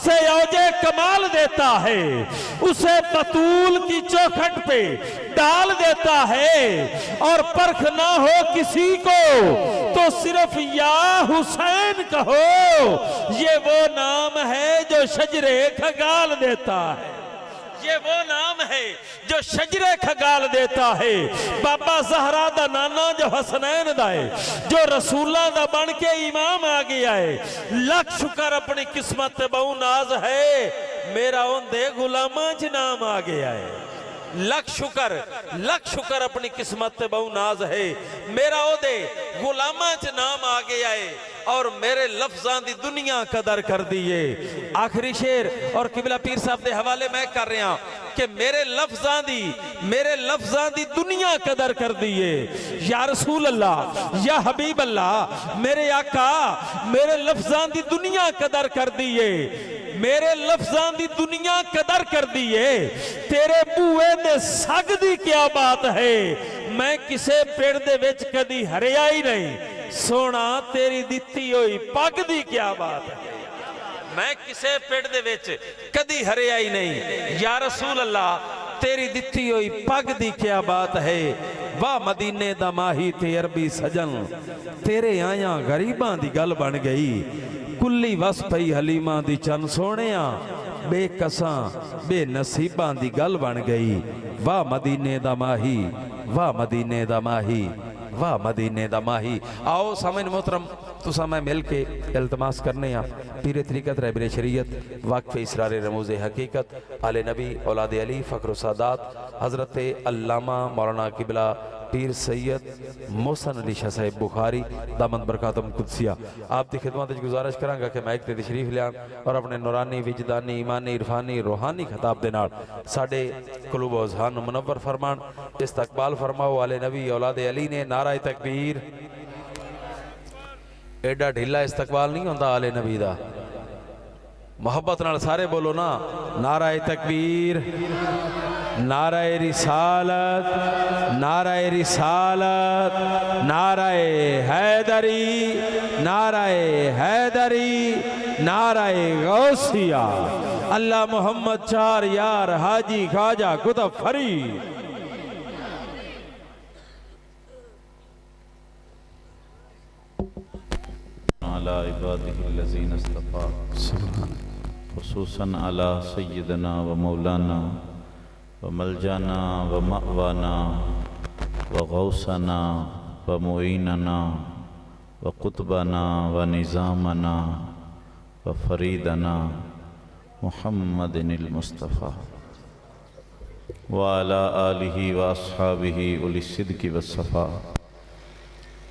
اسے اوجے کمال دیتا ہے، اسے بطول کی چوکھٹ پہ ڈال دیتا ہے، اور پرکھ نہ ہو کسی کو تو صرف یا حسین کہو، یہ وہ نام ہے جو شجرے کھگال دیتا ہے، یہ وہ نام ہے جو شجرے کھگال دیتا ہے۔ بابا زہرا دا نانا جو حسنین دا ہے، جو رسولہ دا بن کے امام آ گیا ہے، لکھ شکر اپنی قسمت بہو ناز ہے، میرا ان دے غلامہ جنام آ گیا ہے۔ لکھ شکر اپنی قسمت بہو ناز ہے، میرا او دے غلامہ جنام آ گیا ہے، اور میرے لفظان دی دنیا قدر کر دیئے۔ آخری شیر اور قبلہ پیر صاحب دے حوالے میں کر رہے ہیں کہ میرے لفظان دی دنیا قدر کر دیئے۔ یا رسول اللہ، یا حبیب اللہ، میرے آقا میرے لفظان دی دنیا قدر کر دیئے، میرے لفظان دی دنیا قدر کر دیئے۔ تیرے بوئے دے سگ دی کیا بات ہے، میں کسے پیڑ دے وچ کدی ہریا ہی نہیں، سونا تیری دیتی ہوئی پگ دی کیا بات ہے، میں کسے پیڑ دے وچ کدی ہریا ہی نہیں۔ یا رسول اللہ تیری دیتی ہوئی پگ دی کیا بات ہے، واہ مدینے دا ماہی تے عربی سجن، تیرے آیاں غریباں دی گل بن گئی، کلی وس پئی حلیماں دی چن سونیاں، بے کساں بے نصیباں دی گل بن گئی، واہ مدینے دا ماہی، واہ مدینے دا ماہی، واہ مدینے دا ماہی۔ آؤ سامعین محترم تسا میں مل کے التماس کرنے ہیں پیر طریقت رہبر شریعت وقف اسرار رموز حقیقت آل نبی اولاد علی فخر و سادات حضرت علامہ مولانا قبلہ پیر سید محسن علی شاہ صاحب بخاری دامت برکاتم قدسیہ آپ دی خدمت گزارش کروں گا کہ میں ایک تشریف لیاں اور اپنے نورانی وجدانی ایمانی عرفانی روحانی خطاب دے نال ساڑھے قلوب و اذہان منور فرمان استقبال فرماؤ آل نبی اولاد علی نے نعرہ تکبیر۔ ایڈا ڈھیلا استقبال نہیں ہوندہ آل نبی دا، محبت نال سارے بولو نا، نعرہ تکبیر، نعرہ رسالت، نعرہ رسالت، نعرہ حیدری، نعرہ حیدری، نعرہ غوثیہ، اللہ محمد چار یار حاجی خواجہ کتب فرید۔ على عباده الذين اصطفى خصوصا على سيدنا ومولانا وملجانا ومأوانا وغوثنا ومعيننا وقطبنا ونظامنا وفريدنا محمد المصطفى وعلى آله وأصحابه أولي الصدق والصفاء۔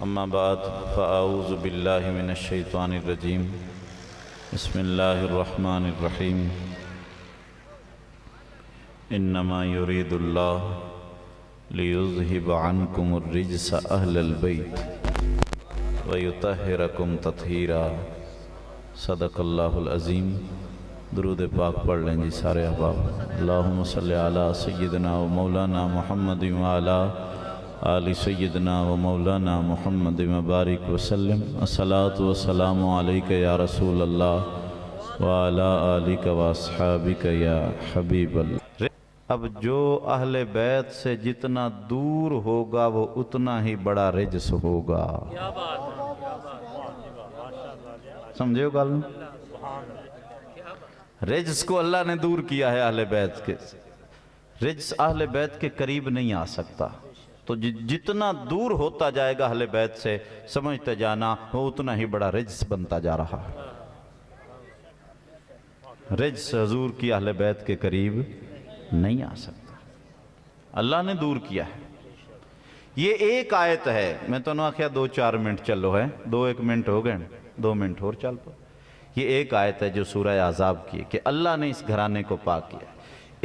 اما بعد فاعوذ باللہ من الشیطان الرجیم بسم اللہ الرحمن الرحیم انما یرید اللہ لیذہب عنکم الرجس اہل البیت ویطہرکم تطہیرا۔ صدق اللہ العظیم۔ درود پاک پڑھ لیں جی سارے احباب۔ اللہم صلی علی سیدنا و مولانا محمد وعلی آل سیدنا و مولانا محمد مبارک وسلم۔ الصلاۃ والسلام علیک یا رسول اللہ وعلی آلک و اصحابک یا حبیب اللہ۔ اب جو اہل بیت سے جتنا دور ہوگا وہ اتنا ہی بڑا رجس ہوگا۔ سمجھے گا؟ رجس کو اللہ نے دور کیا ہے اہل بیت کے، رجس اہل بیت کے قریب نہیں آ سکتا، تو جتنا دور ہوتا جائے گا اہل بیت سے سمجھتے جانا وہ اتنا ہی بڑا رجس بنتا جا رہا ہے۔ رجس حضور کی اہل بیت کے قریب نہیں آ سکتا، اللہ نے دور کیا ہے۔ یہ ایک آیت ہے، میں تو نہ آخیا 2-4 منٹ چلو ہے، 2-1 منٹ ہو گئے، 2 منٹ اور چل پا۔ یہ ایک آیت ہے جو سورہ احزاب کی ہے کہ اللہ نے اس گھرانے کو پاک کیا۔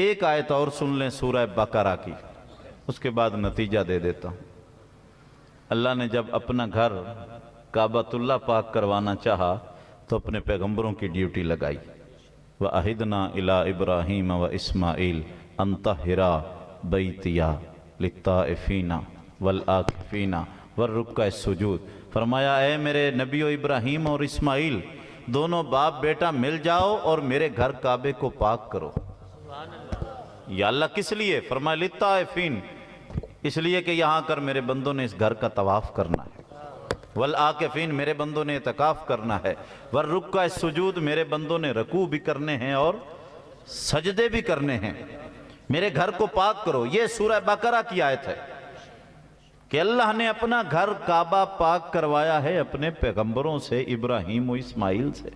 ایک آیت اور سن لیں سورہ بقرہ کی، اس کے بعد نتیجہ دے دیتا ہوں۔ اللہ نے جب اپنا گھر کعبۃ اللہ پاک کروانا چاہا تو اپنے پیغمبروں کی ڈیوٹی لگائی۔ وَأَحِدْنَا إِلَىٰ إِبْرَاهِيمَ وَإِسْمَاعِيلَ أَن طَهِّرَا بَيْتِيَا لِلطَّائِفِينَ وَالْعَاكِفِينَ وَالرُّكَّعِ السُّجُودِ۔ فرمایا اے میرے نبی ابراہیم اور اسماعیل، دونوں باپ بیٹا مل جاؤ اور میرے گھر کعبے کو پاک کرو۔ یا اللہ کس لیے؟ فرمایا للطائفین، اس لیے کہ یہاں کر میرے بندوں نے اس گھر کا طواف کرنا ہے، والعاکفین میرے بندوں نے اعتکاف کرنا ہے، والرکع السجود میرے بندوں نے رکوع بھی کرنے ہیں اور سجدے بھی کرنے ہیں، میرے گھر کو پاک کرو۔ یہ سورہ بقرہ کی آیت ہے کہ اللہ نے اپنا گھر کعبہ پاک کروایا ہے اپنے پیغمبروں سے، ابراہیم و اسماعیل سے۔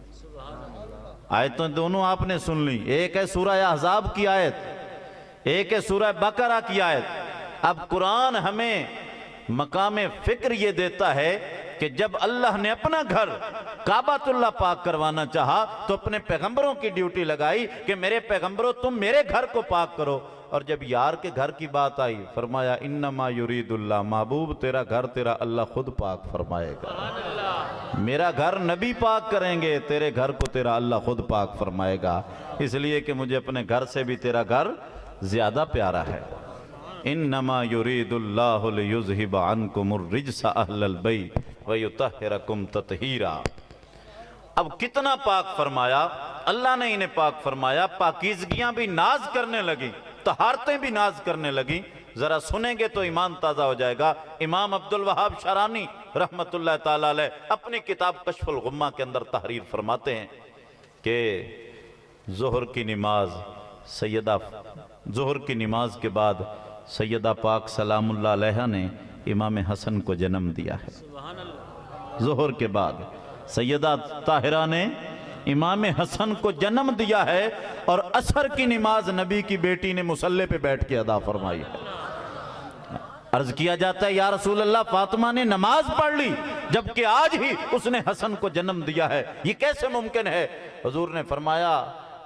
آیتوں دونوں آپ نے سن لی، ایک ہے سورہ احزاب کی آیت، ایک ہے سورہ بقرہ کی آیت۔ اب قرآن ہمیں مقام فکر یہ دیتا ہے کہ جب اللہ نے اپنا گھر کعبۃ اللہ پاک کروانا چاہا تو اپنے پیغمبروں کی ڈیوٹی لگائی کہ میرے پیغمبروں تم میرے گھر کو پاک کرو، اور جب یار کے گھر کی بات آئی فرمایا انما یرید اللہ، محبوب تیرا گھر تیرا اللہ خود پاک فرمائے گا، میرا گھر نبی پاک کریں گے، تیرے گھر کو تیرا اللہ خود پاک فرمائے گا، اس لیے کہ مجھے اپنے گھر سے بھی تیرا گھر زیادہ پیارا ہے۔ انما یرید اللہ لیذہب عنکم الرجس اہل البیت ویطہرکم تطہیرا۔ اب کتنا پاک فرمایا اللہ نے انہیں، پاک فرمایا، پاکیزگیاں بھی ناز کرنے لگیں، طہارتیں بھی ناز کرنے لگیں۔ ذرا سنیں گے تو ایمان تازہ ہو جائے گا۔ امام عبدالوہاب شارانی رحمت اللہ تعالیٰ علیہ اپنی کتاب کشف الغمہ کے اندر تحریر فرماتے ہیں کہ ظہر کی نماز کے بعد سیدہ پاک سلام اللہ علیہ نے امام حسن کو جنم دیا ہے۔ ظہر کے بعد سیدہ طاہرہ نے امام حسن کو جنم دیا ہے، اور عصر کی نماز نبی کی بیٹی نے مصلی پہ بیٹھ کے ادا فرمائی ہے۔ عرض کیا جاتا ہے یا رسول اللہ فاطمہ نے نماز پڑھ لی جبکہ آج ہی اس نے حسن کو جنم دیا ہے، یہ کیسے ممکن ہے؟ حضور نے فرمایا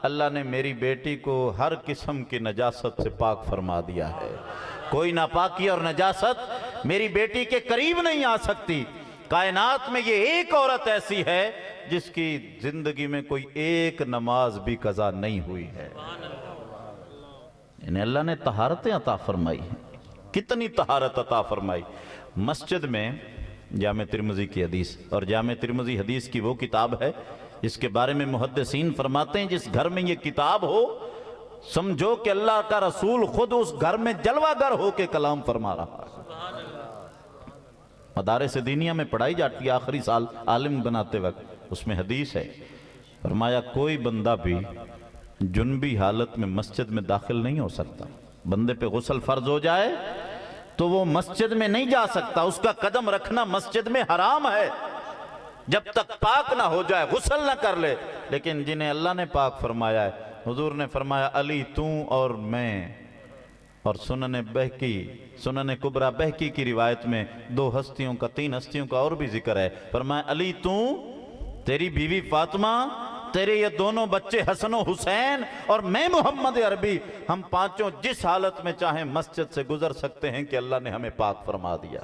اللہ نے میری بیٹی کو ہر قسم کی نجاست سے پاک فرما دیا ہے، کوئی ناپاکی اور نجاست میری بیٹی کے قریب نہیں آ سکتی۔ کائنات میں یہ ایک عورت ایسی ہے جس کی زندگی میں کوئی ایک نماز بھی قضا نہیں ہوئی ہے، انہیں اللہ نے طہارتیں عطا فرمائی ہیں۔ کتنی طہارت عطا فرمائی؟ مسجد میں جامع ترمذی کی حدیث، اور جامع ترمذی حدیث کی وہ کتاب ہے جس کے بارے میں محدثین فرماتے ہیں جس گھر میں یہ کتاب ہو سمجھو کہ اللہ کا رسول خود اس گھر میں جلوہ گر ہو کے کلام فرما رہا ہے۔ مدارس دینیہ میں پڑھائی جاتی ہے آخری سال عالم بناتے وقت، اس میں حدیث ہے، فرمایا کوئی بندہ بھی جنبی حالت میں مسجد میں داخل نہیں ہو سکتا، بندے پہ غسل فرض ہو جائے تو وہ مسجد میں نہیں جا سکتا، اس کا قدم رکھنا مسجد میں حرام ہے جب تک پاک نہ ہو جائے، غسل نہ کر لے۔ لیکن جنہیں اللہ نے پاک فرمایا ہے، حضور نے فرمایا علی تو اور میں، اور سنن کبریٰ بہقی کی روایت میں 2 ہستیوں کا 3 ہستیوں کا اور بھی ذکر ہے، فرمایا علی تو، تیری بیوی فاطمہ، تیرے یہ دونوں بچے حسن و حسین، اور میں محمد عربی، ہم پانچوں جس حالت میں چاہیں مسجد سے گزر سکتے ہیں کہ اللہ نے ہمیں پاک فرما دیا۔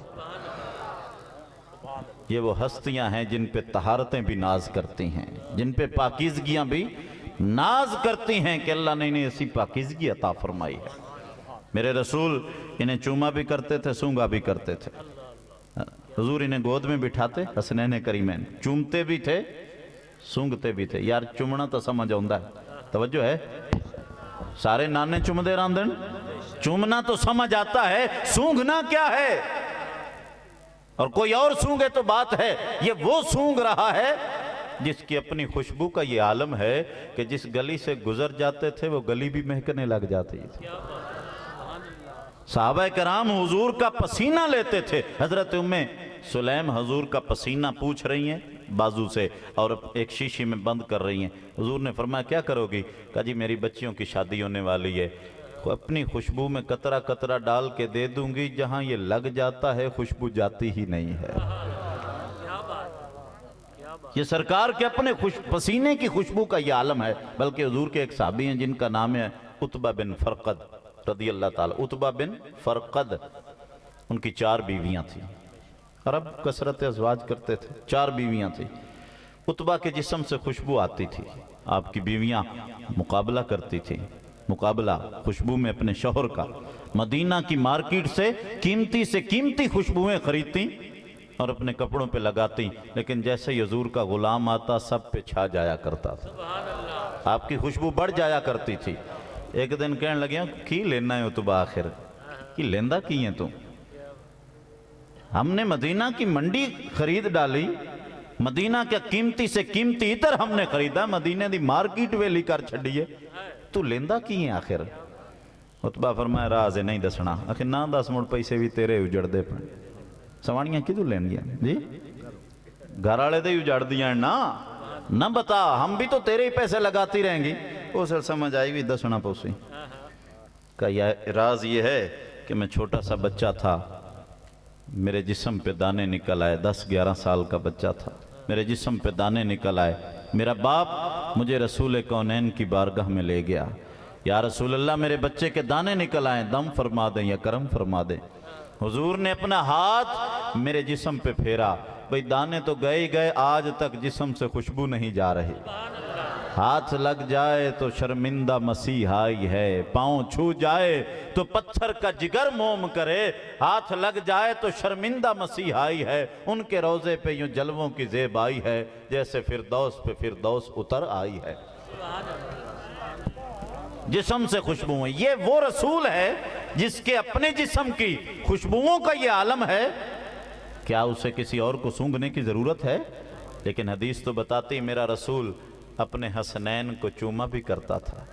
یہ وہ ہستیاں ہیں جن پہ طہارتیں بھی ناز کرتی ہیں، جن پہ پاکیزگیاں بھی ناز کرتی ہیں کہ اللہ نے انہیں ایسی پاکیزگی عطا فرمائی ہے۔ میرے رسول انہیں چوما بھی کرتے تھے، سونگا بھی کرتے تھے۔ حضور انہیں گود میں بٹھاتے، حسنین کریمین، چومتے بھی تھے سونگتے بھی تھے۔ یار چومنا تو سمجھ آؤندہ ہے، توجہ ہے، سارے نانے چوم دے راندن، چومنا تو سمجھ آتا ہے، سونگنا کیا ہے؟ اور کوئی اور سونگے تو بات ہے، یہ وہ سونگ رہا ہے جس کی اپنی خوشبو کا یہ عالم ہے کہ جس گلی سے گزر جاتے تھے وہ گلی بھی مہکنے لگ جاتی تھی۔ صحابہ کرام حضور کا پسینہ لیتے تھے، حضرت ام سلیم حضور کا پسینہ پوچھ رہی ہیں بازو سے اور ایک شیشی میں بند کر رہی ہیں۔ حضور نے فرمایا کیا کرو گی؟ کہا جی میری بچیوں کی شادی ہونے والی ہے، اپنی خوشبو میں قطرہ قطرہ ڈال کے دے دوں گی، جہاں یہ لگ جاتا ہے خوشبو جاتی ہی نہیں ہے۔ یہ سرکار کے اپنے پسینے کی خوشبو کا یہ عالم ہے۔ بلکہ حضور کے ایک صحابی ہیں جن کا نام ہے عتبہ بن فرقد رضی اللہ تعالیٰ، عتبہ بن فرقد، ان کی 4 بیویاں تھیں، عرب کثرت ازواج کرتے تھے، 4 بیویاں تھیں۔ عتبہ کے جسم سے خوشبو آتی تھی، آپ کی بیویاں مقابلہ کرتی تھیں، مقابلہ خوشبو میں اپنے شوہر کا، مدینہ کی مارکیٹ سے قیمتی خوشبوئیں خریدتی اور اپنے کپڑوں پہ لگاتی، لیکن جیسے ہی حضور کا غلام آتا سب پہ چھا جایا کرتا تھا، آپ کی خوشبو بڑھ جایا کرتی تھی۔ ایک دن کہنے لگے کی لینا ہے تو بآخر کی لیندہ کی ہیں تو؟ ہم نے مدینہ کی منڈی خرید ڈالی، مدینہ کے قیمتی سے قیمتی اتر ہم نے خریدا، مدینہ دی مارکیٹ ویلی کر چھڑیے، تو لیندہ کی ہیں آخر؟ عتبہ فرمایا راز نہیں دسنا، آخر نہ دس مڑ پیسے بھی تیرے اجڑ دے پڑے، سوانیاں کی تو لین گیا جی؟ گھر آلے دے اجڑ دیا نہ بتا، ہم بھی تو تیرے ہی پیسے لگاتی رہیں گی۔ وہ سر سمجھ آئی بھی دسنا پوسی کہ راز یہ ہے کہ میں چھوٹا سا بچہ تھا، میرے جسم پہ دانے نکل آئے، 10-11 سال کا بچہ تھا، میرے جسم پہ دانے نکل آئے، میرا باپ مجھے رسول کونین کی بارگاہ میں لے گیا، یا رسول اللہ میرے بچے کے دانے نکل آئیں، دم فرما دیں یا کرم فرما دیں۔ حضور نے اپنا ہاتھ میرے جسم پہ پھیرا، بھئی دانے تو گئے ہی گئے، آج تک جسم سے خوشبو نہیں جا رہی، ہاتھ لگ جائے تو شرمندہ مسیحائی ہے، پاؤں چھو جائے تو پتھر کا جگر موم کرے، ہاتھ لگ جائے تو شرمندہ مسیحائی ہے، ان کے روضے پہ یوں جلووں کی زیبائی ہے، جیسے فردوس پہ فردوس اتر آئی ہے۔ جسم سے خوشبویں، یہ وہ رسول ہے جس کے اپنے جسم کی خوشبوؤں کا یہ عالم ہے، کیا اسے کسی اور کو سونگھنے کی ضرورت ہے؟ لیکن حدیث تو بتاتی میرا رسول اپنے حسنین کو چوما بھی کرتا تھا،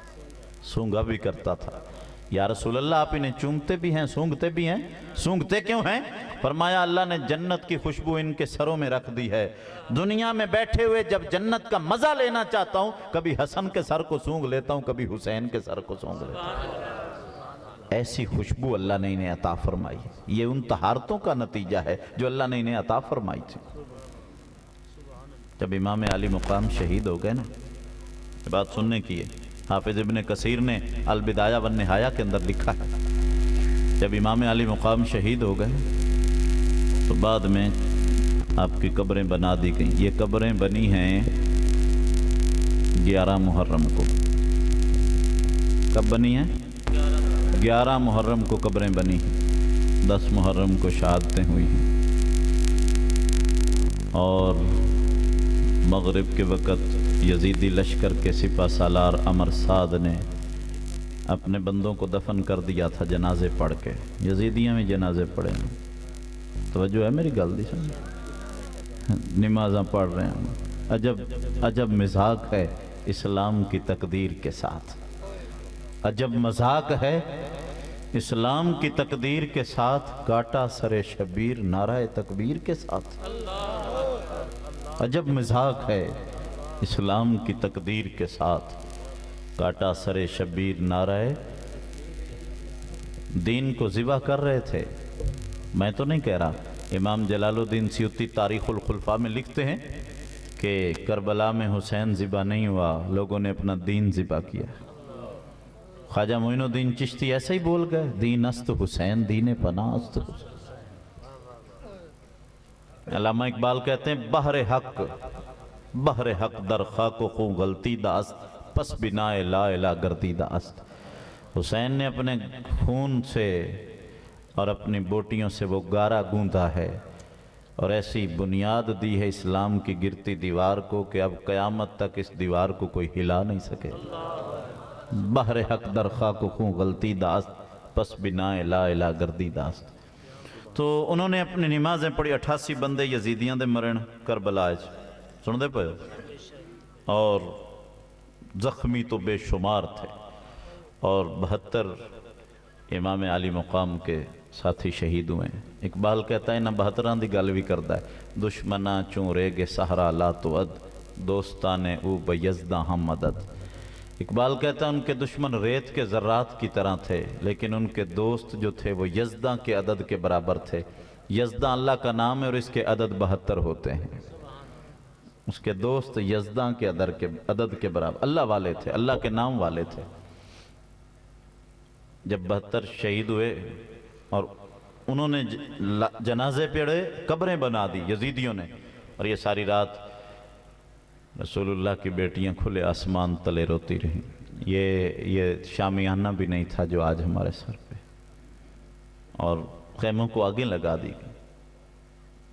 سونگا بھی کرتا تھا۔ یا رسول اللہ آپ انہیں چومتے بھی ہیں، سونگتے بھی ہیں؟ سونگتے کیوں ہیں؟ فرمایا اللہ نے جنت کی خوشبو ان کے سروں میں رکھ دی ہے، دنیا میں بیٹھے ہوئے جب جنت کا مزہ لینا چاہتا ہوں، کبھی حسن کے سر کو سونگ لیتا ہوں، کبھی حسین کے سر کو سونگ لیتا ہوں۔ ایسی خوشبو اللہ نے انہیں عطا فرمائی، یہ ان طہارتوں کا نتیجہ ہے جو اللہ نے انہیں عطا فرمائی تھی۔ جب امام علی مقام شہید ہو گئے نا، یہ بات سننے کی ہے، حافظ ابن کثیر نے البدایہ والنہایہ کے اندر لکھا ہے، جب امام علی مقام شہید ہو گئے تو بعد میں آپ کی قبریں بنا دی گئیں۔ یہ قبریں بنی ہیں 11 محرم کو۔ کب بنی ہیں؟ 11 محرم کو قبریں بنی ہیں، 10 محرم کو شہادتیں ہوئی ہیں، اور مغرب کے وقت یزیدی لشکر کے سپہ سالار امر سعد نے اپنے بندوں کو دفن کر دیا تھا جنازے پڑھ کے۔ یزیدیاں میں جنازے پڑھے ہیں، توجہ ہے میری گل دی سن، نمازاں پڑھ رہے ہیں۔ عجب مذاق ہے اسلام کی تقدیر کے ساتھ، عجب مذاق ہے اسلام کی تقدیر کے ساتھ، کاٹا سر شبیر نعرہ تکبیر کے ساتھ۔ عجب مذاق ہے اسلام کی تقدیر کے ساتھ، کاٹا سر شبیر نعرہ دین کو ذبح کر رہے تھے۔ میں تو نہیں کہہ رہا، امام جلال الدین سیوطی تاریخ الخلفاء میں لکھتے ہیں کہ کربلا میں حسین ذبح نہیں ہوا، لوگوں نے اپنا دین ذبح کیا۔ خواجہ معین الدین چشتی ایسے ہی بول گئے، دین است حسین دین پناہ است حسین۔ علامہ اقبال کہتے ہیں بحر حق در خاک و خوں غلطی داست، پس بنا لا الہ گردیدہ است۔ حسین نے اپنے خون سے اور اپنی بوٹیوں سے وہ گارا گوندا ہے، اور ایسی بنیاد دی ہے اسلام کی گرتی دیوار کو کہ اب قیامت تک اس دیوار کو کوئی ہلا نہیں سکے۔ بحر حق در خاک و خوں غلطی داست، پس بنا لا الہ گردی داست۔ تو انہوں نے اپنی نمازیں پڑھی، 88 بندے یزیدیاں دے مرن کربلا وچ، سن دے پے، اور زخمی تو بے شمار تھے، اور 72 امام علی مقام کے ساتھی شہید ہوئے ہیں۔ اقبال کہتا ہے نہ 72 دی گل بھی کرتا ہے، دشمناں چوں رے گے سہرا لا تو اد، دوستان او بیزداں ہم مدد۔ اقبال کہتا ہے ان کے دشمن ریت کے ذرات کی طرح تھے، لیکن ان کے دوست جو تھے وہ یزداں کے عدد کے برابر تھے۔ یزداں اللہ کا نام ہے اور اس کے عدد 72 ہوتے ہیں۔ اس کے دوست یزداں کے عدد کے برابر اللہ والے تھے، اللہ کے نام والے تھے۔ جب 72 شہید ہوئے اور انہوں نے جنازے پڑھے، قبریں بنا دی یزیدیوں نے، اور یہ ساری رات رسول اللہ کی بیٹیاں کھلے آسمان تلے روتی رہیں۔ یہ شامیانہ بھی نہیں تھا جو آج ہمارے سر پہ، اور خیموں کو آگے لگا دی گئی۔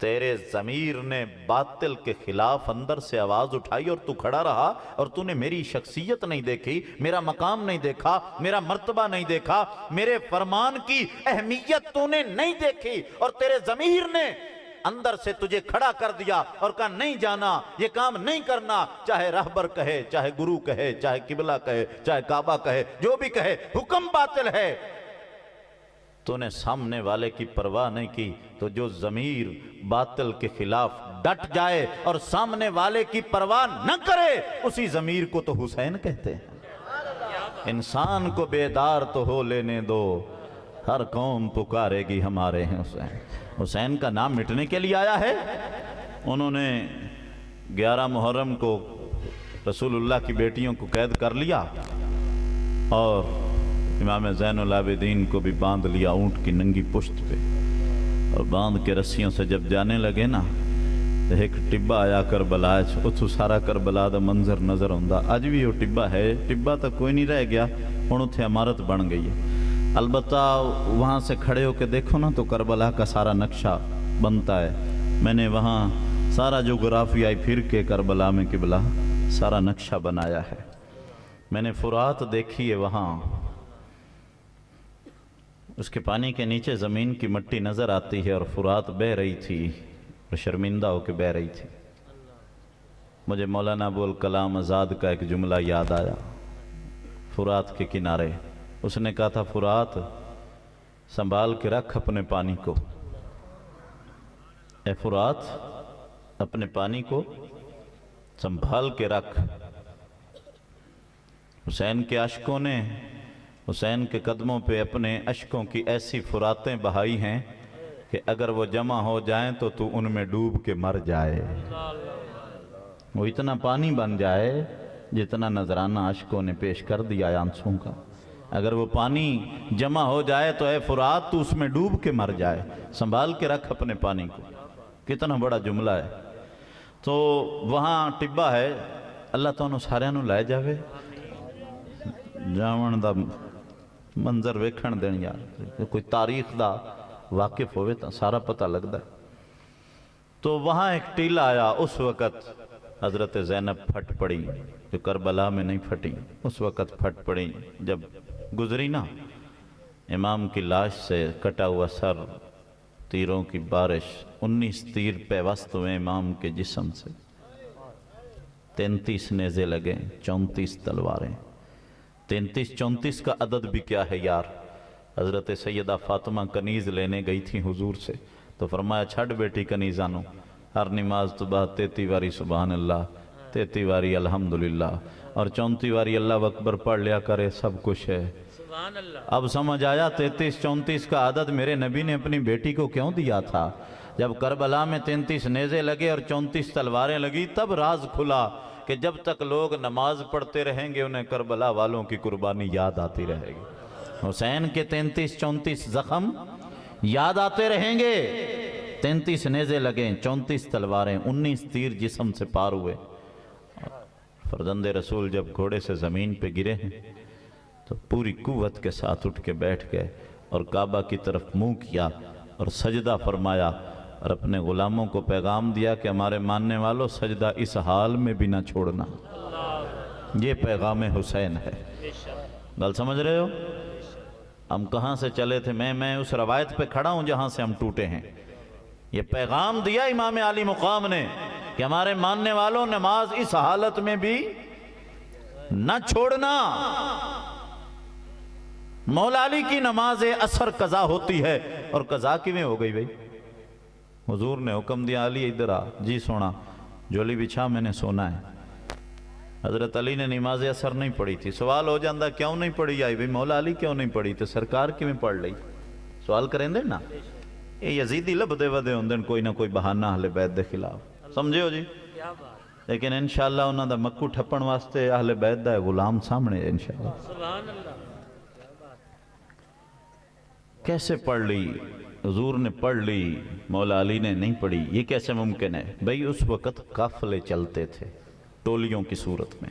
تیرے ضمیر نے باطل کے خلاف اندر سے آواز اٹھائی اور تو کھڑا رہا اور تو نے میری شخصیت نہیں دیکھی، میرا مقام نہیں دیکھا، میرا مرتبہ نہیں دیکھا، میرے فرمان کی اہمیت تو نے نہیں دیکھی، اور تیرے ضمیر نے اندر سے تجھے کھڑا کر دیا اور کہا نہیں جانا، یہ کام نہیں کرنا، چاہے رہبر کہے، چاہے گرو کہے، چاہے قبلہ کہے، چاہے کعبہ کہے، جو بھی کہے، حکم باطل ہے۔ تو نے سامنے والے کی پرواہ نہیں کی، تو جو ضمیر باطل کے خلاف ڈٹ جائے اور سامنے والے کی پرواہ نہ کرے، اسی ضمیر کو تو حسین کہتے ہیں۔ انسان کو بیدار تو ہو لینے دو، ہر قوم پکارے گی ہمارے ہیں حسین۔ حسین کا نام مٹنے کے لیے آیا ہے۔ انہوں نے 11 محرم کو رسول اللہ کی بیٹیوں کو قید کر لیا اور امام زین العابدین کو بھی باندھ لیا اونٹ کی ننگی پشت پہ، اور باندھ کے رسیوں سے جب جانے لگے نا، ایک ٹبا آیا کربلا، اتھو سارا کربلا دا منظر نظر ہوندا۔ اج بھی وہ ٹبا ہے، ٹبا تو کوئی نہیں رہ گیا، ہن اتھے عمارت بن گئی ہے۔ البتہ وہاں سے کھڑے ہو کے دیکھو نا تو کربلا کا سارا نقشہ بنتا ہے۔ میں نے وہاں سارا جغرافیائی پھر کے کربلا میں قبلہ سارا نقشہ بنایا ہے۔ میں نے فرات دیکھی ہے، وہاں اس کے پانی کے نیچے زمین کی مٹی نظر آتی ہے اور فرات بہہ رہی تھی اور شرمندہ ہو کے بہہ رہی تھی۔ مجھے مولانا ابو الکلام آزاد کا ایک جملہ یاد آیا فرات کے کنارے۔ اس نے کہا تھا، فرات سنبھال کے رکھ اپنے پانی کو، اے فرات اپنے پانی کو سنبھال کے رکھ۔ حسین کے اشکوں نے حسین کے قدموں پہ اپنے اشکوں کی ایسی فراتیں بہائی ہیں کہ اگر وہ جمع ہو جائیں تو تو ان میں ڈوب کے مر جائے۔ وہ اتنا پانی بن جائے جتنا نذرانہ اشکوں نے پیش کر دیا آنسوں کا۔ اگر وہ پانی جمع ہو جائے تو اے فرات تو اس میں ڈوب کے مر جائے، سنبھال کے رکھ اپنے پانی کو۔ کتنا بڑا جملہ ہے۔ تو وہاں ٹبا ہے، اللہ تعالیٰ سارے نو لائے جاوے، جاون دا منظر ویکھن دین یار، کوئی تاریخ دا واقف ہوئے تا سارا پتہ لگتا ہے۔ تو وہاں ایک ٹیلا آیا، اس وقت حضرت زینب پھٹ پڑی، جو کربلا میں نہیں پھٹی، اس وقت پھٹ پڑی جب گزری نا امام کی لاش سے کٹا ہوا سر، تیروں کی بارش، 19 تیر پیوست ہوئے امام کے جسم سے، 33 نیزے لگے، 34 تلواریں۔ 33 34 کا عدد بھی کیا ہے یار۔ حضرت سیدہ فاطمہ کنیز لینے گئی تھی حضور سے، تو فرمایا چھڑ بیٹی کنیزانو، ہر نماز تو بعد 33 واری سبحان اللہ، 33 واری الحمدللہ، اور 34 واری اللہ اکبر پڑھ لیا کرے، سب کچھ ہے۔ اب سمجھ آیا 33 34 کا عدد میرے نبی نے اپنی بیٹی کو کیوں دیا تھا۔ جب کربلا میں 33 نیزے لگے اور 34 تلواریں لگی، تب راز کھلا کہ جب تک لوگ نماز پڑھتے رہیں گے انہیں کربلا والوں کی قربانی یاد آتی رہے گی۔ حسین کے 33 34 زخم یاد آتے رہیں گے۔ 33 نیزے لگیں، 34 تلواریں، 19 تیر جسم سے پار ہوئے۔ فرزند رسول جب گھوڑے سے زمین پہ گرے ہیں تو پوری قوت کے ساتھ اٹھ کے بیٹھ گئے اور کعبہ کی طرف منہ کیا اور سجدہ فرمایا، اور اپنے غلاموں کو پیغام دیا کہ ہمارے ماننے والوں سجدہ اس حال میں بھی نہ چھوڑنا۔ یہ پیغام حسین ہے۔ گل سمجھ رہے ہو؟ ہم کہاں سے چلے تھے؟ میں اس روایت پہ کھڑا ہوں جہاں سے ہم ٹوٹے ہیں۔ یہ پیغام دیا امام علی مقام نے کہ ہمارے ماننے والوں نماز اس حالت میں بھی نہ چھوڑنا۔ مولا علی کی نماز اثر قضا ہوتی ہے، اور قضا کیویں ہو گئی بھائی؟ حضور نے حکم دیا، علی ادھر آ، جی سونا جولی بچھا، میں نے سونا ہے۔ حضرت علی نے نماز اثر نہیں پڑھی تھی۔ سوال ہو جاندہ کیوں نہیں پڑھی آئی بھائی؟ مولا علی کیوں نہیں پڑھی تھی؟ سرکار کیویں پڑھ لئی؟ سوال کریں دے نا۔ یہ یزیدی لبدے ودے ہوندن کوئی نہ کوئی بہانہ اہل بیت دے خلاف، سمجھے ہو جی؟ لیکن انشاءاللہ انہاں دا مکو ٹھپن واسطے اہل بیت دا غلام سامنے ہے انشاءاللہ۔ سبحان اللہ۔ کیسے پڑھ لی؟ حضور نے پڑھ لی، مولا علی نے نہیں پڑھی، یہ کیسے ممکن ہے؟ بھئی اس وقت قافلے چلتے تھے ٹولیوں کی صورت میں،